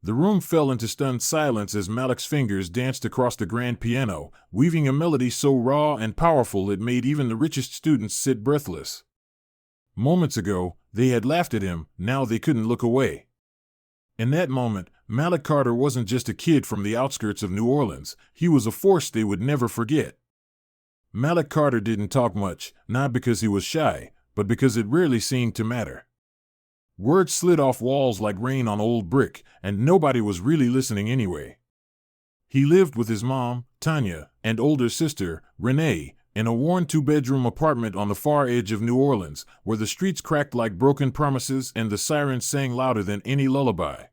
The room fell into stunned silence as Malik's fingers danced across the grand piano, weaving a melody so raw and powerful it made even the richest students sit breathless. Moments ago, they had laughed at him, now they couldn't look away. In that moment, Malik Carter wasn't just a kid from the outskirts of New Orleans, he was a force they would never forget. Malik Carter didn't talk much, not because he was shy, but because it rarely seemed to matter. Words slid off walls like rain on old brick, and nobody was really listening anyway. He lived with his mom, Tanya, and older sister, Renee, in a worn two-bedroom apartment on the far edge of New Orleans, where the streets cracked like broken promises and the sirens sang louder than any lullaby.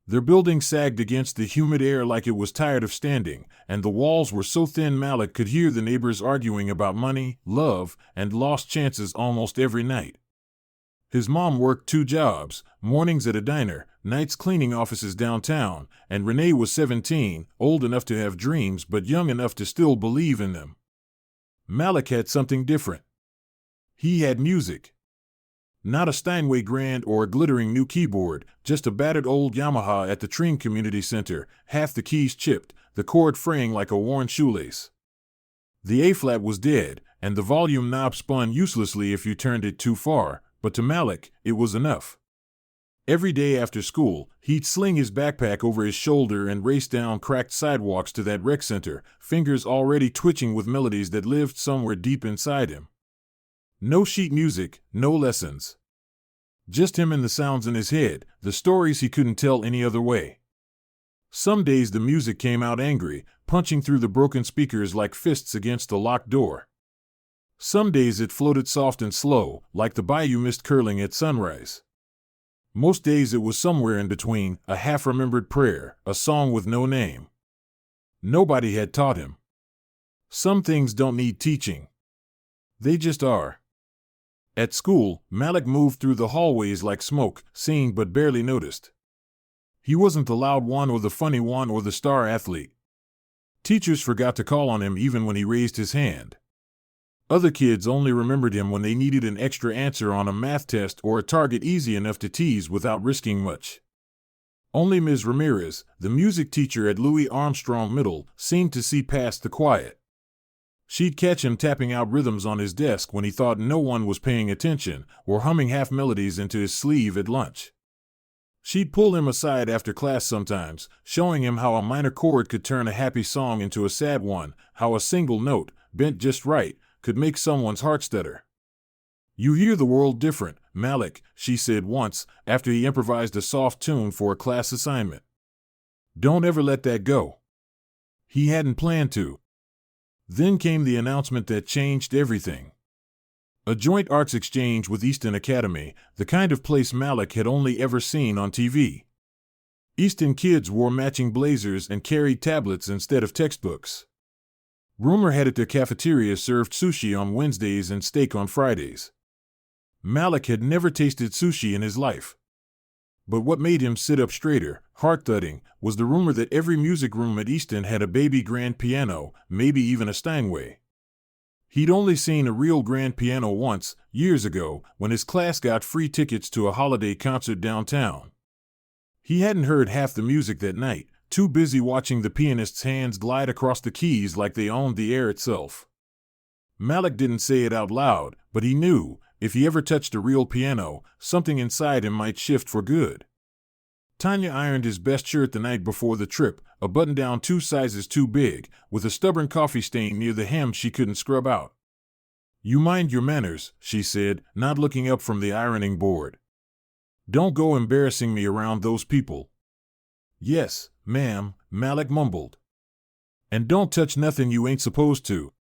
Their building sagged against the humid air like it was tired of standing, and the walls were so thin Malik could hear the neighbors arguing about money, love, and lost chances almost every night. His mom worked 2 jobs, mornings at a diner, nights cleaning offices downtown, and Renee was 17, old enough to have dreams but young enough to still believe in them. Malik had something different. He had music. Not a Steinway Grand or a glittering new keyboard, just a battered old Yamaha at the Treen Community Center, half the keys chipped, the cord fraying like a worn shoelace. The A-flat was dead, and the volume knob spun uselessly if you turned it too far, but to Malik, it was enough. Every day after school, he'd sling his backpack over his shoulder and race down cracked sidewalks to that rec center, fingers already twitching with melodies that lived somewhere deep inside him. No sheet music, no lessons. Just him and the sounds in his head, the stories he couldn't tell any other way. Some days the music came out angry, punching through the broken speakers like fists against a locked door. Some days it floated soft and slow, like the bayou mist curling at sunrise. Most days it was somewhere in between, a half-remembered prayer, a song with no name. Nobody had taught him. Some things don't need teaching. They just are. At school, Malik moved through the hallways like smoke, seen but barely noticed. He wasn't the loud one or the funny one or the star athlete. Teachers forgot to call on him even when he raised his hand. Other kids only remembered him when they needed an extra answer on a math test or a target easy enough to tease without risking much. Only Ms. Ramirez, the music teacher at Louis Armstrong Middle, seemed to see past the quiet. She'd catch him tapping out rhythms on his desk when he thought no one was paying attention, or humming half melodies into his sleeve at lunch. She'd pull him aside after class sometimes, showing him how a minor chord could turn a happy song into a sad one, how a single note, bent just right, could make someone's heart stutter. "You hear the world different, Malik," she said once, after he improvised a soft tune for a class assignment. "Don't ever let that go." He hadn't planned to. Then came the announcement that changed everything. A joint arts exchange with Easton Academy, the kind of place Malik had only ever seen on TV. Easton kids wore matching blazers and carried tablets instead of textbooks. Rumor had it their cafeteria served sushi on Wednesdays and steak on Fridays. Malik had never tasted sushi in his life. But what made him sit up straighter, heart-thudding, was the rumor that every music room at Easton had a baby grand piano, maybe even a Steinway. He'd only seen a real grand piano once, years ago, when his class got free tickets to a holiday concert downtown. He hadn't heard half the music that night, too busy watching the pianist's hands glide across the keys like they owned the air itself. Malik didn't say it out loud, but he knew, if he ever touched a real piano, something inside him might shift for good. Tanya ironed his best shirt the night before the trip, a button-down 2 sizes too big, with a stubborn coffee stain near the hem she couldn't scrub out. "You mind your manners," she said, not looking up from the ironing board. "Don't go embarrassing me around those people." "Yes, ma'am," Malik mumbled. "And don't touch nothing you ain't supposed to."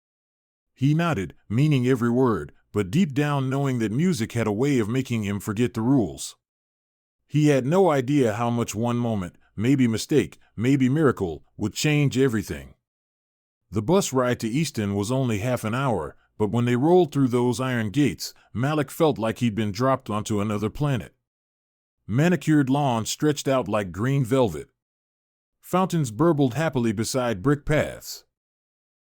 He nodded, meaning every word, but deep down knowing that music had a way of making him forget the rules. He had no idea how much one moment, maybe mistake, maybe miracle, would change everything. The bus ride to Easton was only half an hour, but when they rolled through those iron gates, Malik felt like he'd been dropped onto another planet. Manicured lawns stretched out like green velvet. Fountains burbled happily beside brick paths.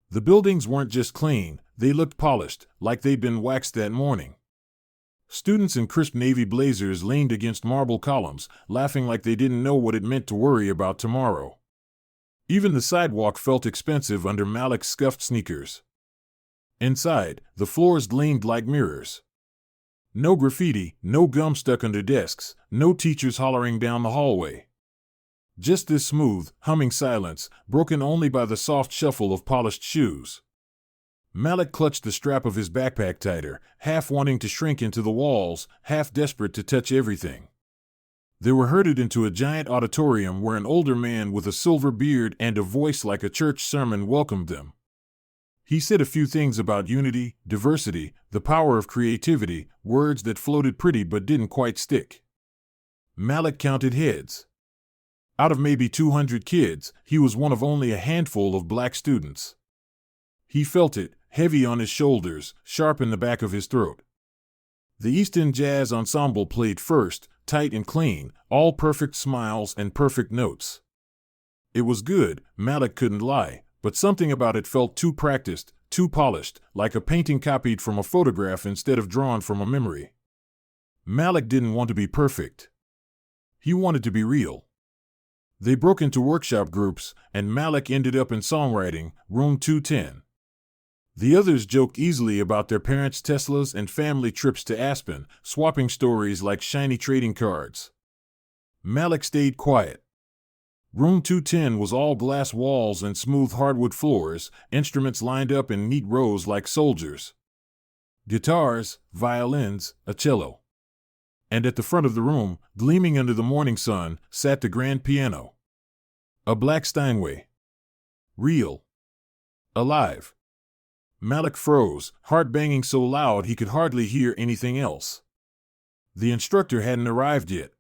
The buildings weren't just clean, they looked polished, like they'd been waxed that morning. Students in crisp navy blazers leaned against marble columns, laughing like they didn't know what it meant to worry about tomorrow. Even the sidewalk felt expensive under Malik's scuffed sneakers. Inside, the floors gleamed like mirrors. No graffiti, no gum stuck under desks, no teachers hollering down the hallway. Just this smooth, humming silence, broken only by the soft shuffle of polished shoes. Malik clutched the strap of his backpack tighter, half wanting to shrink into the walls, half desperate to touch everything. They were herded into a giant auditorium where an older man with a silver beard and a voice like a church sermon welcomed them. He said a few things about unity, diversity, the power of creativity, words that floated pretty but didn't quite stick. Malik counted heads. Out of maybe 200 kids, he was one of only a handful of black students. He felt it, heavy on his shoulders, sharp in the back of his throat. The East End Jazz Ensemble played first, tight and clean, all perfect smiles and perfect notes. It was good, Malik couldn't lie, but something about it felt too practiced, too polished, like a painting copied from a photograph instead of drawn from a memory. Malik didn't want to be perfect. He wanted to be real. They broke into workshop groups, and Malik ended up in songwriting, room 210. The others joked easily about their parents' Teslas and family trips to Aspen, swapping stories like shiny trading cards. Malik stayed quiet. Room 210 was all glass walls and smooth hardwood floors, instruments lined up in neat rows like soldiers. Guitars, violins, a cello. And at the front of the room, gleaming under the morning sun, sat the grand piano. A black Steinway. Real. Alive. Malik froze, heart banging so loud he could hardly hear anything else. The instructor hadn't arrived yet.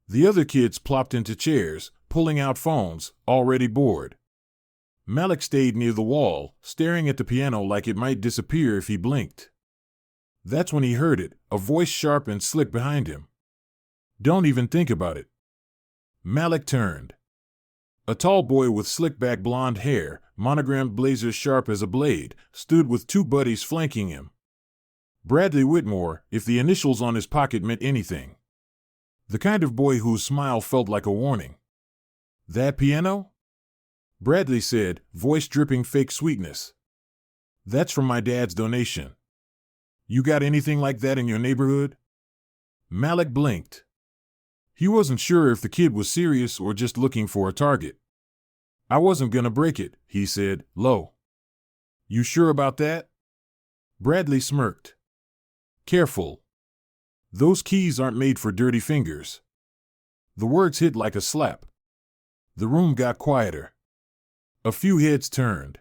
The other kids plopped into chairs, pulling out phones, already bored. Malik stayed near the wall, staring at the piano like it might disappear if he blinked. That's when he heard it, a voice sharp and slick behind him. "Don't even think about it." Malik turned. A tall boy with slick-back blonde hair, monogrammed blazer sharp as a blade, stood with two buddies flanking him. Bradley Whitmore, if the initials on his pocket meant anything. The kind of boy whose smile felt like a warning. "That piano?" Bradley said, voice dripping fake sweetness. "That's from my dad's donation. You got anything like that in your neighborhood?" Malik blinked. He wasn't sure if the kid was serious or just looking for a target. "I wasn't gonna break it," he said, low. "You sure about that?" Bradley smirked. "Careful. Those keys aren't made for dirty fingers." The words hit like a slap. The room got quieter. A few heads turned.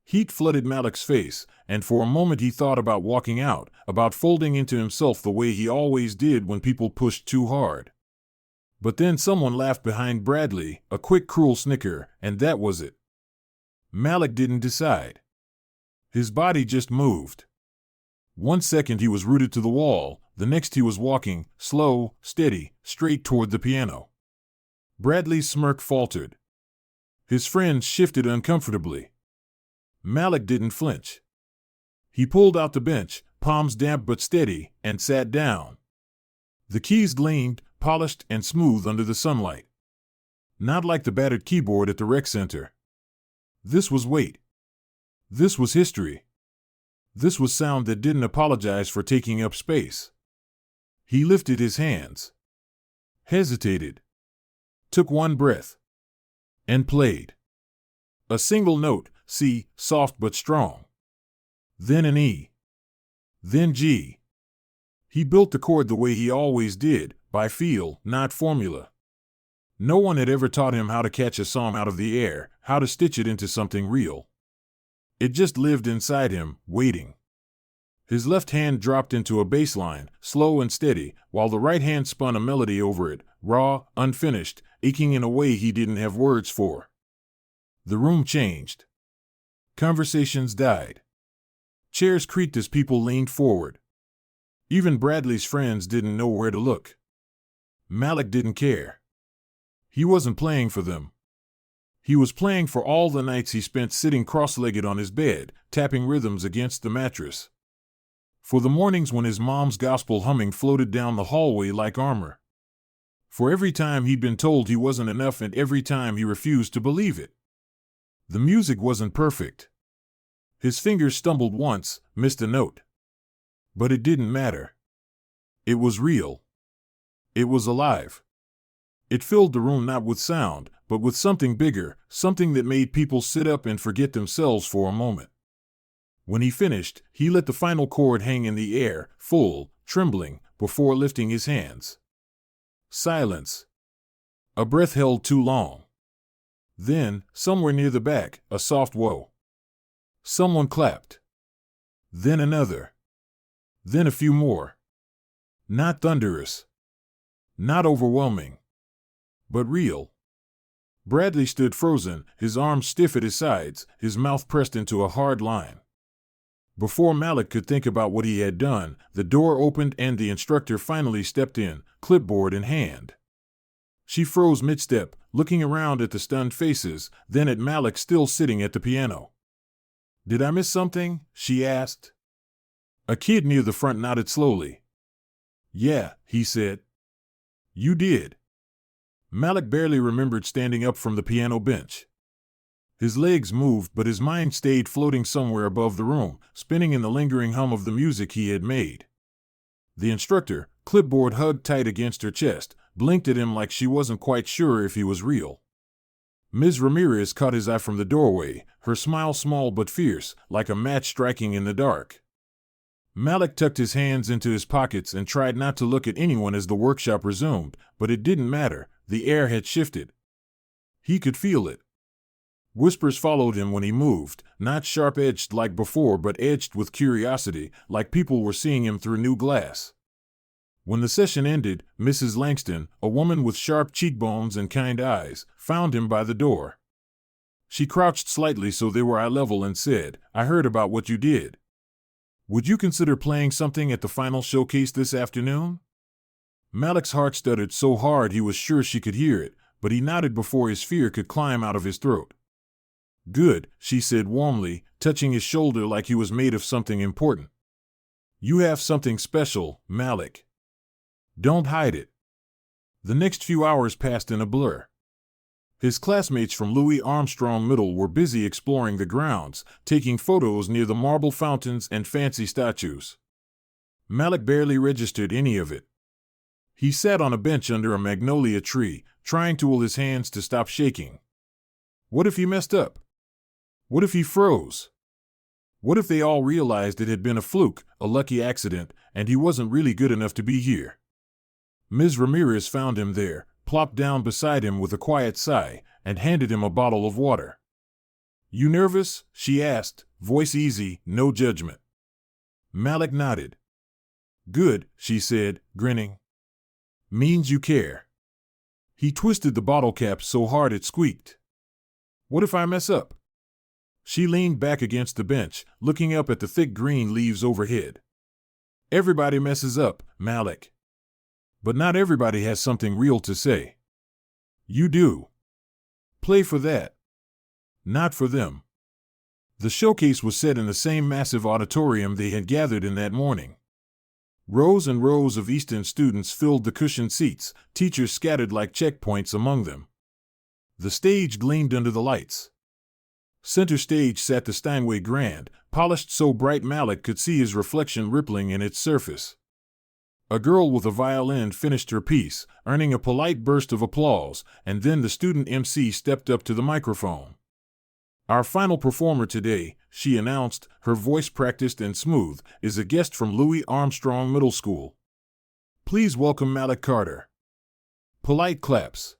Heat flooded Malik's face, and for a moment he thought about walking out, about folding into himself the way he always did when people pushed too hard. But then someone laughed behind Bradley, a quick, cruel snicker, and that was it. Malik didn't decide. His body just moved. 1 second he was rooted to the wall, the next he was walking, slow, steady, straight toward the piano. Bradley's smirk faltered. His friends shifted uncomfortably. Malik didn't flinch. He pulled out the bench, palms damp but steady, and sat down. The keys gleamed, polished and smooth under the sunlight. Not like the battered keyboard at the rec center. This was weight. This was history. This was sound that didn't apologize for taking up space. He lifted his hands. Hesitated. Took one breath. And played. A single note, C, soft but strong. Then an E. Then G. He built the chord the way he always did, by feel, not formula. No one had ever taught him how to catch a song out of the air, how to stitch it into something real. It just lived inside him, waiting. His left hand dropped into a bass line, slow and steady, while the right hand spun a melody over it, raw, unfinished, aching in a way he didn't have words for. The room changed. Conversations died. Chairs creaked as people leaned forward. Even Bradley's friends didn't know where to look. Malik didn't care. He wasn't playing for them. He was playing for all the nights he spent sitting cross-legged on his bed, tapping rhythms against the mattress. For the mornings when his mom's gospel humming floated down the hallway like armor. For every time he'd been told he wasn't enough and every time he refused to believe it. The music wasn't perfect. His fingers stumbled once, missed a note. But it didn't matter. It was real. It was alive. It filled the room not with sound, but with something bigger, something that made people sit up and forget themselves for a moment. When he finished, he let the final chord hang in the air, full, trembling, before lifting his hands. Silence. A breath held too long. Then, somewhere near the back, a soft whoa. Someone clapped. Then another. Then a few more. Not thunderous. Not overwhelming. But real. Bradley stood frozen, his arms stiff at his sides, his mouth pressed into a hard line. Before Malik could think about what he had done, the door opened and the instructor finally stepped in, clipboard in hand. She froze mid-step, looking around at the stunned faces, then at Malik still sitting at the piano. "Did I miss something?" she asked. A kid near the front nodded slowly. "Yeah," he said. "You did." Malik barely remembered standing up from the piano bench. His legs moved, but his mind stayed floating somewhere above the room, spinning in the lingering hum of the music he had made. The instructor, clipboard hugged tight against her chest, blinked at him like she wasn't quite sure if he was real. Ms. Ramirez caught his eye from the doorway, her smile small but fierce, like a match striking in the dark. Malik tucked his hands into his pockets and tried not to look at anyone as the workshop resumed, but it didn't matter, the air had shifted. He could feel it. Whispers followed him when he moved, not sharp-edged like before but edged with curiosity, like people were seeing him through new glass. When the session ended, Mrs. Langston, a woman with sharp cheekbones and kind eyes, found him by the door. She crouched slightly so they were eye level and said, "I heard about what you did. Would you consider playing something at the final showcase this afternoon?" Malik's heart stuttered so hard he was sure she could hear it, but he nodded before his fear could climb out of his throat. "Good," she said warmly, touching his shoulder like he was made of something important. "You have something special, Malik. Don't hide it." The next few hours passed in a blur. His classmates from Louis Armstrong Middle were busy exploring the grounds, taking photos near the marble fountains and fancy statues. Malik barely registered any of it. He sat on a bench under a magnolia tree, trying to will his hands to stop shaking. What if he messed up? What if he froze? What if they all realized it had been a fluke, a lucky accident, and he wasn't really good enough to be here? Ms. Ramirez found him there, plopped down beside him with a quiet sigh, and handed him a bottle of water. "You nervous?" she asked, voice easy, no judgment. Malik nodded. "Good," she said, grinning. "Means you care." He twisted the bottle cap so hard it squeaked. "What if I mess up?" She leaned back against the bench, looking up at the thick green leaves overhead. "Everybody messes up, Malik. But not everybody has something real to say. You do. Play for that. Not for them." The showcase was set in the same massive auditorium they had gathered in that morning. Rows and rows of Easton students filled the cushioned seats, teachers scattered like checkpoints among them. The stage gleamed under the lights. Center stage sat the Steinway Grand, polished so bright Malik could see his reflection rippling in its surface. A girl with a violin finished her piece, earning a polite burst of applause, and then the student MC stepped up to the microphone. "Our final performer today," she announced, her voice practiced and smooth, "is a guest from Louis Armstrong Middle School. Please welcome Malik Carter." Polite claps.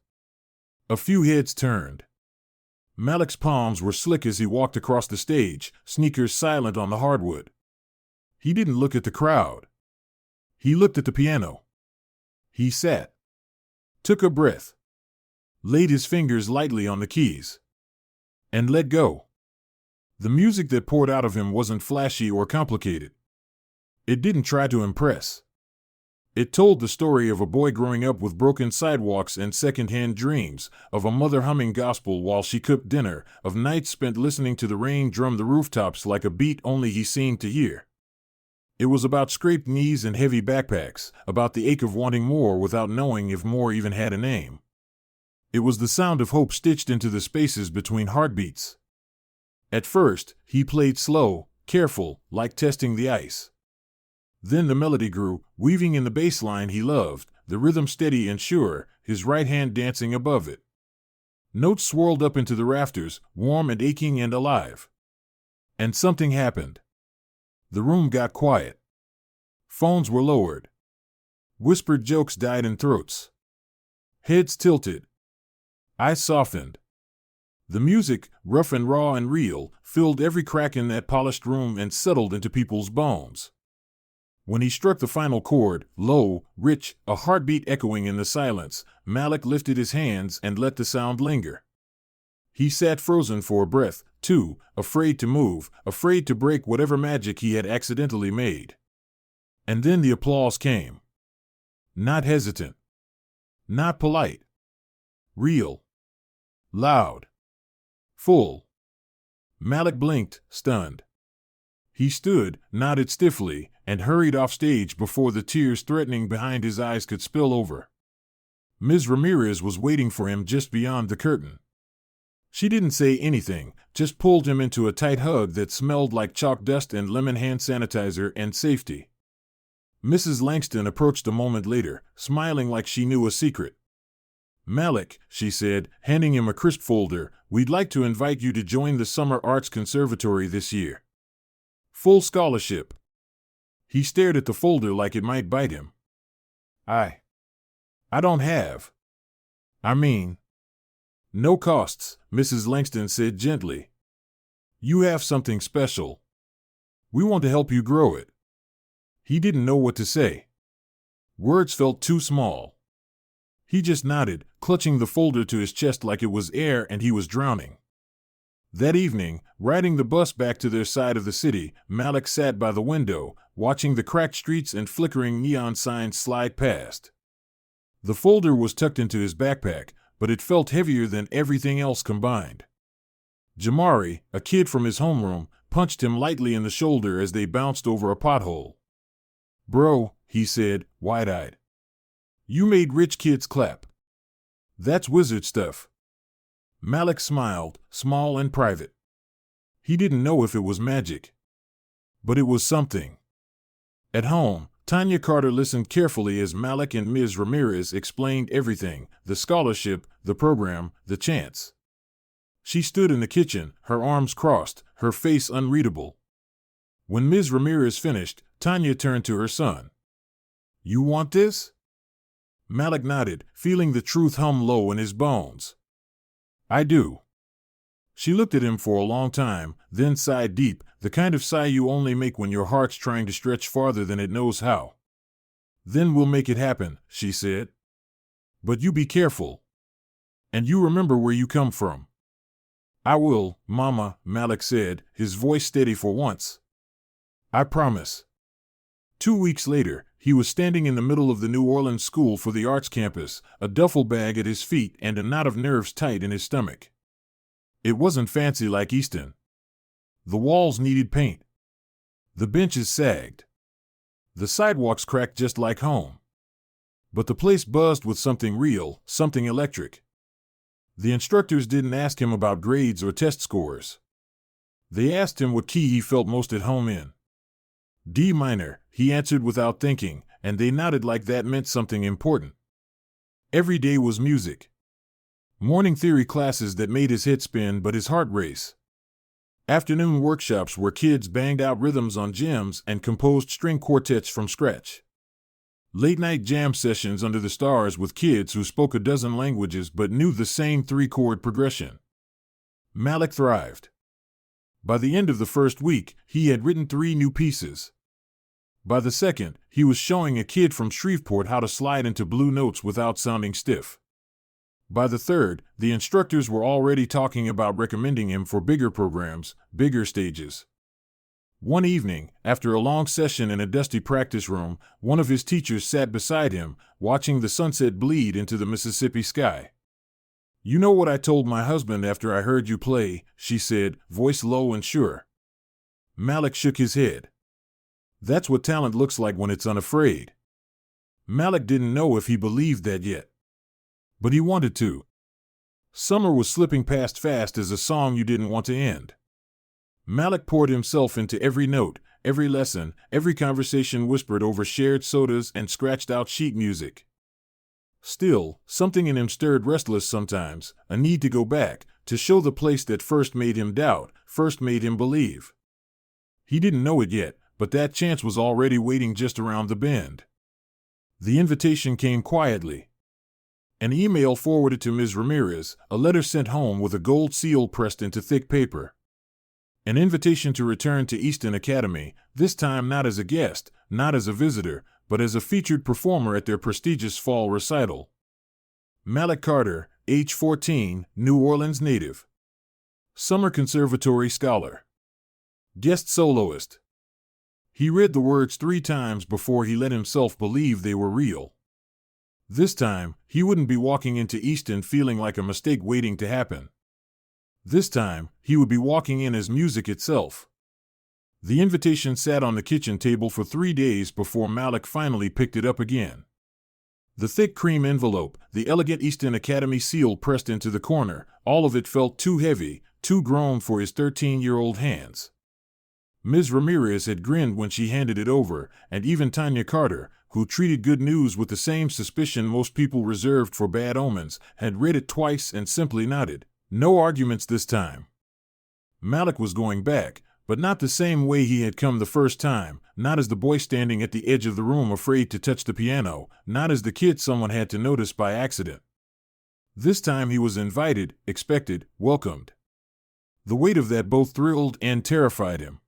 A few heads turned. Malik's palms were slick as he walked across the stage, sneakers silent on the hardwood. He didn't look at the crowd. He looked at the piano. He sat. Took a breath. Laid his fingers lightly on the keys. And let go. The music that poured out of him wasn't flashy or complicated. It didn't try to impress. It told the story of a boy growing up with broken sidewalks and second-hand dreams, of a mother humming gospel while she cooked dinner, of nights spent listening to the rain drum the rooftops like a beat only he seemed to hear. It was about scraped knees and heavy backpacks, about the ache of wanting more without knowing if more even had a name. It was the sound of hope stitched into the spaces between heartbeats. At first, he played slow, careful, like testing the ice. Then the melody grew, weaving in the bass line he loved, the rhythm steady and sure, his right hand dancing above it. Notes swirled up into the rafters, warm and aching and alive. And something happened. The room got quiet. Phones were lowered. Whispered jokes died in throats. Heads tilted. Eyes softened. The music, rough and raw and real, filled every crack in that polished room and settled into people's bones. When he struck the final chord, low, rich, a heartbeat echoing in the silence, Malik lifted his hands and let the sound linger. He sat frozen for a breath, too, afraid to move, afraid to break whatever magic he had accidentally made. And then the applause came. Not hesitant. Not polite. Real. Loud. Full. Malik blinked, stunned. He stood, nodded stiffly, and hurried off stage before the tears threatening behind his eyes could spill over. Ms. Ramirez was waiting for him just beyond the curtain. She didn't say anything, just pulled him into a tight hug that smelled like chalk dust and lemon hand sanitizer and safety. Mrs. Langston approached a moment later, smiling like she knew a secret. "Malik," she said, handing him a crisp folder, "we'd like to invite you to join the Summer Arts Conservatory this year. Full scholarship." He stared at the folder like it might bite him. I don't have. No costs," Mrs. Langston said gently. "You have something special. We want to help you grow it." He didn't know what to say. Words felt too small. He just nodded, clutching the folder to his chest like it was air and he was drowning. That evening, riding the bus back to their side of the city, Malik sat by the window, watching the cracked streets and flickering neon signs slide past. The folder was tucked into his backpack, but it felt heavier than everything else combined. Jamari, a kid from his homeroom, punched him lightly in the shoulder as they bounced over a pothole. "Bro," he said, wide-eyed. "You made rich kids clap. That's wizard stuff." Malik smiled, small and private. He didn't know if it was magic. But it was something. At home, Tanya Carter listened carefully as Malik and Ms. Ramirez explained everything, the scholarship, the program, the chance. She stood in the kitchen, her arms crossed, her face unreadable. When Ms. Ramirez finished, Tanya turned to her son. "You want this?" Malik nodded, feeling the truth hum low in his bones. "I do." She looked at him for a long time, then sighed deep, the kind of sigh you only make when your heart's trying to stretch farther than it knows how. "Then we'll make it happen," she said. "But you be careful. And you remember where you come from." "I will, Mama," Malik said, his voice steady for once. "I promise." 2 weeks later, he was standing in the middle of the New Orleans School for the Arts campus, a duffel bag at his feet and a knot of nerves tight in his stomach. It wasn't fancy like Easton. The walls needed paint. The benches sagged. The sidewalks cracked just like home. But the place buzzed with something real, something electric. The instructors didn't ask him about grades or test scores. They asked him what key he felt most at home in. D minor, he answered without thinking, and they nodded like that meant something important. Every day was music. Morning theory classes that made his head spin but his heart race. Afternoon workshops where kids banged out rhythms on gems and composed string quartets from scratch. Late-night jam sessions under the stars with kids who spoke a dozen languages but knew the same 3-chord progression. Malik thrived. By the end of the first week, he had written 3 new pieces. By the second, he was showing a kid from Shreveport how to slide into blue notes without sounding stiff. By the third, the instructors were already talking about recommending him for bigger programs, bigger stages. One evening, after a long session in a dusty practice room, one of his teachers sat beside him, watching the sunset bleed into the Mississippi sky. "You know what I told my husband after I heard you play," she said, voice low and sure. Malik shook his head. That's what talent looks like when it's unafraid. Malik didn't know if he believed that yet. But he wanted to. Summer was slipping past fast as a song you didn't want to end. Malik poured himself into every note, every lesson, every conversation whispered over shared sodas and scratched-out sheet music. Still, something in him stirred restless sometimes, a need to go back, to show the place that first made him doubt, first made him believe. He didn't know it yet, but that chance was already waiting just around the bend. The invitation came quietly. An email forwarded to Ms. Ramirez, a letter sent home with a gold seal pressed into thick paper. An invitation to return to Easton Academy, this time not as a guest, not as a visitor, but as a featured performer at their prestigious fall recital. Malik Carter, age 14, New Orleans native. Summer Conservatory scholar. Guest soloist. He read the words 3 times before he let himself believe they were real. This time, he wouldn't be walking into Easton feeling like a mistake waiting to happen. This time, he would be walking in as music itself. The invitation sat on the kitchen table for 3 days before Malik finally picked it up again. The thick cream envelope, the elegant Easton Academy seal pressed into the corner, all of it felt too heavy, too grown for his 13-year-old hands. Ms. Ramirez had grinned when she handed it over, and even Tanya Carter, who treated good news with the same suspicion most people reserved for bad omens, had read it twice and simply nodded. No arguments this time. Malik was going back, but not the same way he had come the first time, not as the boy standing at the edge of the room afraid to touch the piano, not as the kid someone had to notice by accident. This time he was invited, expected, welcomed. The weight of that both thrilled and terrified him.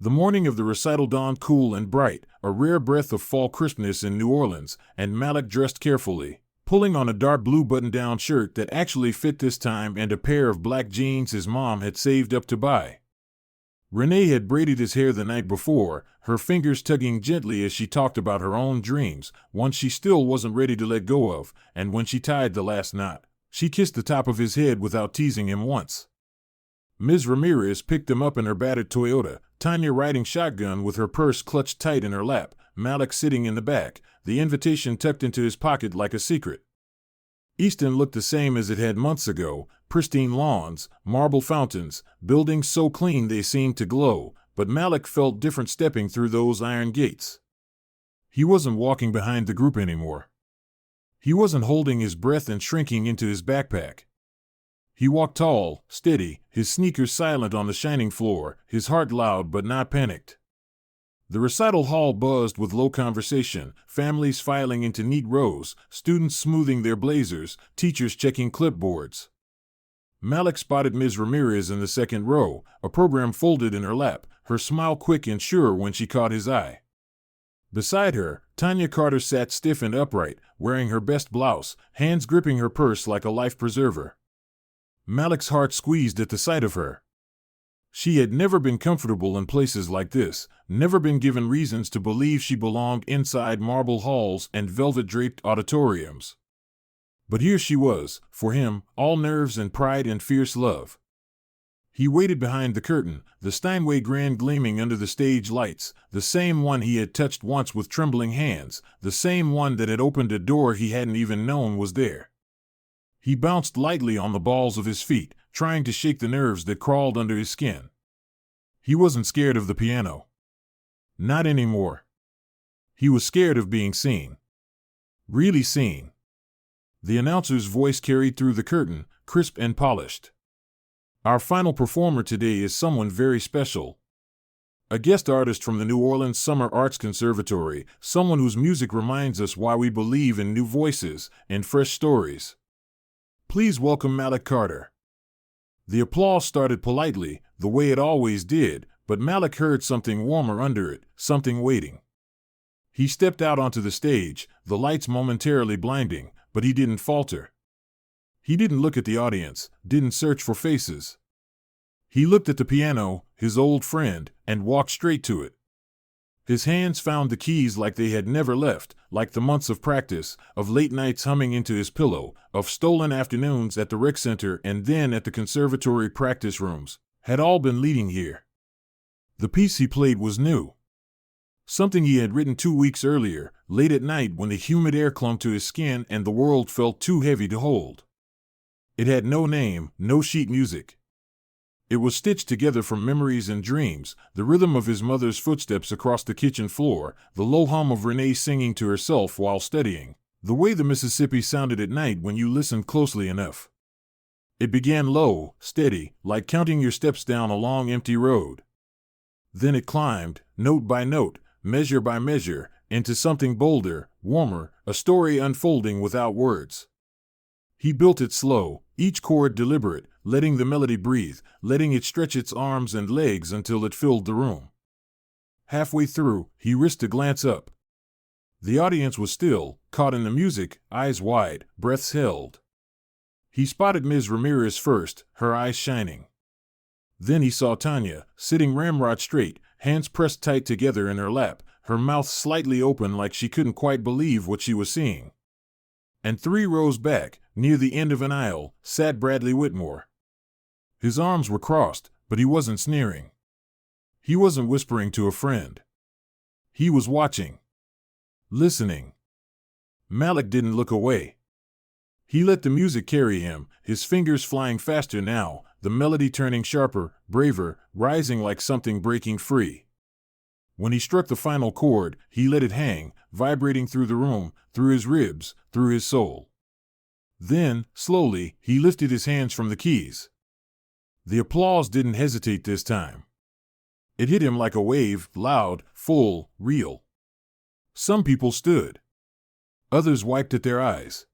The morning of the recital dawned cool and bright, a rare breath of fall crispness in New Orleans, and Malik dressed carefully, pulling on a dark blue button-down shirt that actually fit this time and a pair of black jeans his mom had saved up to buy. Renee had braided his hair the night before, her fingers tugging gently as she talked about her own dreams, ones she still wasn't ready to let go of, and when she tied the last knot, she kissed the top of his head without teasing him once. Ms. Ramirez picked him up in her battered Toyota, Tanya riding shotgun with her purse clutched tight in her lap, Malik sitting in the back, the invitation tucked into his pocket like a secret. Easton looked the same as it had months ago, pristine lawns, marble fountains, buildings so clean they seemed to glow, but Malik felt different stepping through those iron gates. He wasn't walking behind the group anymore. He wasn't holding his breath and shrinking into his backpack. He walked tall, steady, his sneakers silent on the shining floor, his heart loud but not panicked. The recital hall buzzed with low conversation, families filing into neat rows, students smoothing their blazers, teachers checking clipboards. Malik spotted Ms. Ramirez in the second row, a program folded in her lap, her smile quick and sure when she caught his eye. Beside her, Tanya Carter sat stiff and upright, wearing her best blouse, hands gripping her purse like a life preserver. Malik's heart squeezed at the sight of her. She had never been comfortable in places like this, never been given reasons to believe she belonged inside marble halls and velvet-draped auditoriums. But here she was, for him, all nerves and pride and fierce love. He waited behind the curtain, the Steinway grand gleaming under the stage lights, the same one he had touched once with trembling hands, the same one that had opened a door he hadn't even known was there. He bounced lightly on the balls of his feet, trying to shake the nerves that crawled under his skin. He wasn't scared of the piano. Not anymore. He was scared of being seen. Really seen. The announcer's voice carried through the curtain, crisp and polished. Our final performer today is someone very special. A guest artist from the New Orleans Summer Arts Conservatory, someone whose music reminds us why we believe in new voices and fresh stories. Please welcome Malik Carter. The applause started politely, the way it always did, but Malik heard something warmer under it, something waiting. He stepped out onto the stage, the lights momentarily blinding, but he didn't falter. He didn't look at the audience, didn't search for faces. He looked at the piano, his old friend, and walked straight to it. His hands found the keys like they had never left, like the months of practice, of late nights humming into his pillow, of stolen afternoons at the rec center and then at the conservatory practice rooms, had all been leading here. The piece he played was new. something he had written 2 weeks earlier, late at night when the humid air clung to his skin and the world felt too heavy to hold. It had no name, no sheet music. It was stitched together from memories and dreams, the rhythm of his mother's footsteps across the kitchen floor, the low hum of Renee singing to herself while studying, the way the Mississippi sounded at night when you listened closely enough. It began low, steady, like counting your steps down a long empty road. Then it climbed, note by note, measure by measure, into something bolder, warmer, a story unfolding without words. He built it slow, each chord deliberate, letting the melody breathe, letting it stretch its arms and legs until it filled the room. Halfway through, he risked a glance up. The audience was still, caught in the music, eyes wide, breaths held. He spotted Ms. Ramirez first, her eyes shining. Then he saw Tanya, sitting ramrod straight, hands pressed tight together in her lap, her mouth slightly open like she couldn't quite believe what she was seeing. And 3 rows back, near the end of an aisle, sat Bradley Whitmore. His arms were crossed, but he wasn't sneering. He wasn't whispering to a friend. He was watching. Listening. Malik didn't look away. He let the music carry him, his fingers flying faster now, the melody turning sharper, braver, rising like something breaking free. When he struck the final chord, he let it hang, vibrating through the room, through his ribs, through his soul. Then, slowly, he lifted his hands from the keys. The applause didn't hesitate this time. It hit him like a wave, loud, full, real. Some people stood. Others wiped at their eyes.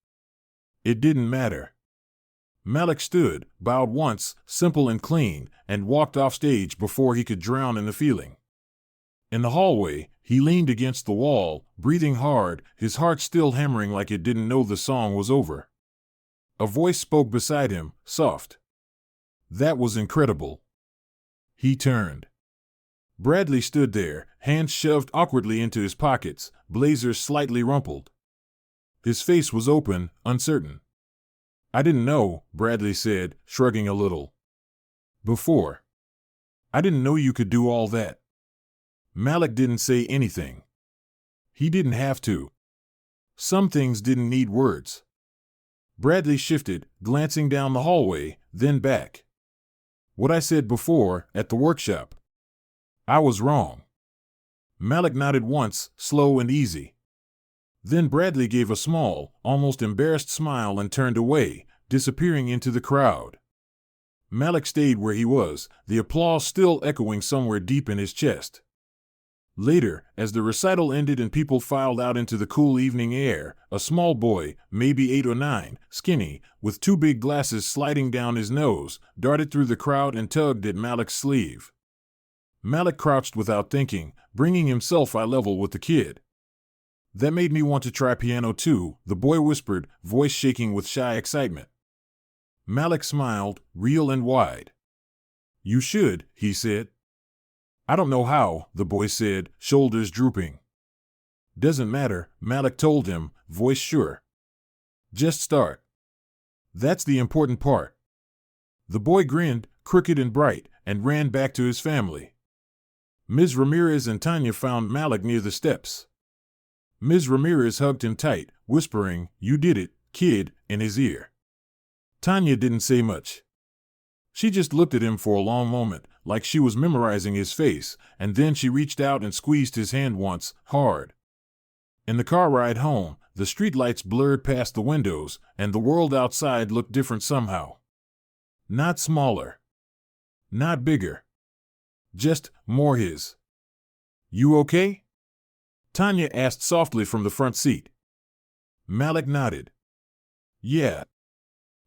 It didn't matter. Malik stood, bowed once, simple and clean, and walked off stage before he could drown in the feeling. In the hallway, he leaned against the wall, breathing hard, his heart still hammering like it didn't know the song was over. A voice spoke beside him, soft. That was incredible. He turned. Bradley stood there, hands shoved awkwardly into his pockets, blazer slightly rumpled. His face was open, uncertain. I didn't know, Bradley said, shrugging a little. Before. I didn't know you could do all that. Malik didn't say anything. He didn't have to. Some things didn't need words. Bradley shifted, glancing down the hallway, then back. What I said before, at the workshop. I was wrong. Malik nodded once, slow and easy. Then Bradley gave a small, almost embarrassed smile and turned away, disappearing into the crowd. Malik stayed where he was, the applause still echoing somewhere deep in his chest. Later, as the recital ended and people filed out into the cool evening air, a small boy, maybe 8 or 9, skinny, with 2 big glasses sliding down his nose, darted through the crowd and tugged at Malik's sleeve. Malik crouched without thinking, bringing himself eye level with the kid. That made me want to try piano too, the boy whispered, voice shaking with shy excitement. Malik smiled, real and wide. You should, he said. I don't know how, the boy said, shoulders drooping. Doesn't matter, Malik told him, voice sure. Just start. That's the important part. The boy grinned, crooked and bright, and ran back to his family. Ms. Ramirez and Tanya found Malik near the steps. Ms. Ramirez hugged him tight, whispering, "You did it, kid," in his ear. Tanya didn't say much. She just looked at him for a long moment, like she was memorizing his face, and then she reached out and squeezed his hand once, hard. In the car ride home, the streetlights blurred past the windows, and the world outside looked different somehow. Not smaller. Not bigger. Just more his. You okay? Tanya asked softly from the front seat. Malik nodded. Yeah.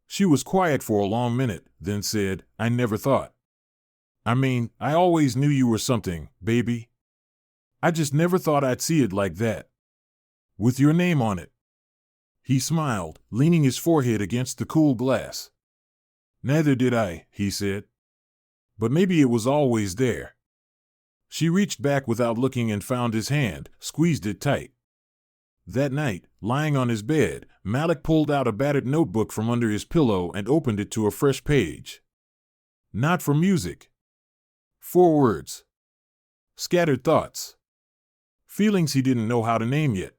She was quiet for a long minute, then said, I never thought. I mean, I always knew you were something, baby. I just never thought I'd see it like that. With your name on it. He smiled, leaning his forehead against the cool glass. Neither did I, he said. But maybe it was always there. She reached back without looking and found his hand, squeezed it tight. That night, lying on his bed, Malik pulled out a battered notebook from under his pillow and opened it to a fresh page. Not for music. 4 words. Scattered thoughts. feelings he didn't know how to name yet.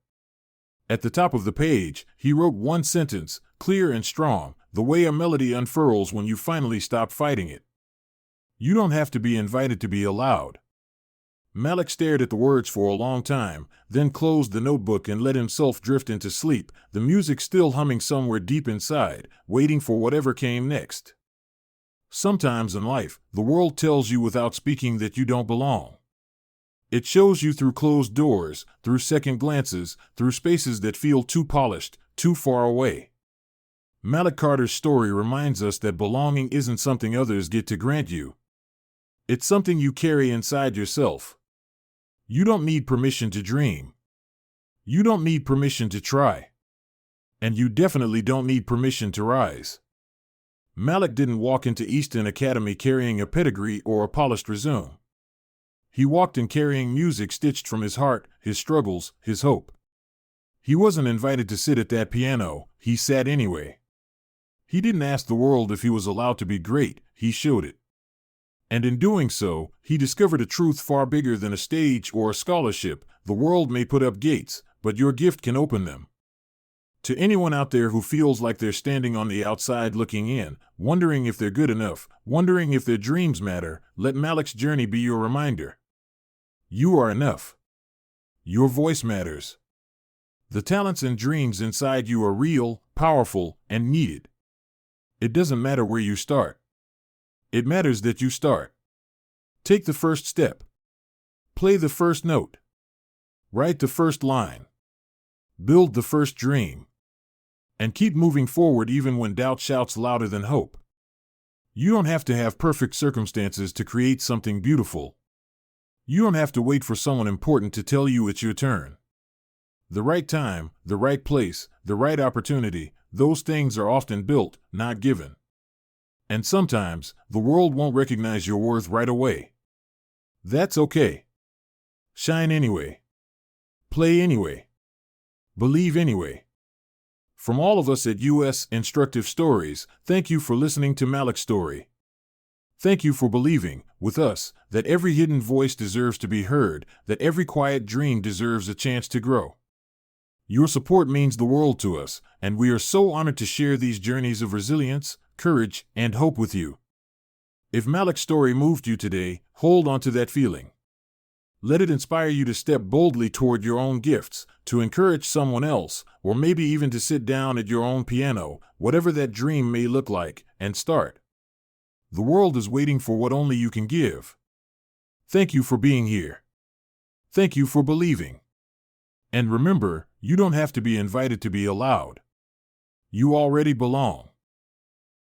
At the top of the page, he wrote one sentence, clear and strong, the way a melody unfurls when you finally stop fighting it. You don't have to be invited to be allowed. Malik stared at the words for a long time, then closed the notebook and let himself drift into sleep, the music still humming somewhere deep inside, waiting for whatever came next. Sometimes in life, the world tells you without speaking that you don't belong. It shows you through closed doors, through second glances, through spaces that feel too polished, too far away. Malik Carter's story reminds us that belonging isn't something others get to grant you. It's something you carry inside yourself. You don't need permission to dream. You don't need permission to try. And you definitely don't need permission to rise. Malik didn't walk into Easton Academy carrying a pedigree or a polished resume. He walked in carrying music stitched from his heart, his struggles, his hope. He wasn't invited to sit at that piano, he sat anyway. He didn't ask the world if he was allowed to be great, he showed it. And in doing so, he discovered a truth far bigger than a stage or a scholarship. The world may put up gates, but your gift can open them. To anyone out there who feels like they're standing on the outside looking in, wondering if they're good enough, wondering if their dreams matter, let Malik's journey be your reminder. You are enough. Your voice matters. The talents and dreams inside you are real, powerful, and needed. It doesn't matter where you start. It matters that you start. Take the first step. Play the first note. Write the first line. Build the first dream. And keep moving forward even when doubt shouts louder than hope. You don't have to have perfect circumstances to create something beautiful. You don't have to wait for someone important to tell you it's your turn. The right time, the right place, the right opportunity, those things are often built, not given. And sometimes, the world won't recognize your worth right away. That's okay. Shine anyway. Play anyway. Believe anyway. From all of us at US Instructive Stories, thank you for listening to Malik's story. Thank you for believing, with us, that every hidden voice deserves to be heard, that every quiet dream deserves a chance to grow. Your support means the world to us, and we are so honored to share these journeys of resilience, courage, and hope with you. If Malik's story moved you today, hold on to that feeling. Let it inspire you to step boldly toward your own gifts, to encourage someone else, or maybe even to sit down at your own piano, whatever that dream may look like, and start. The world is waiting for what only you can give. Thank you for being here. Thank you for believing. And remember, you don't have to be invited to be allowed. You already belong.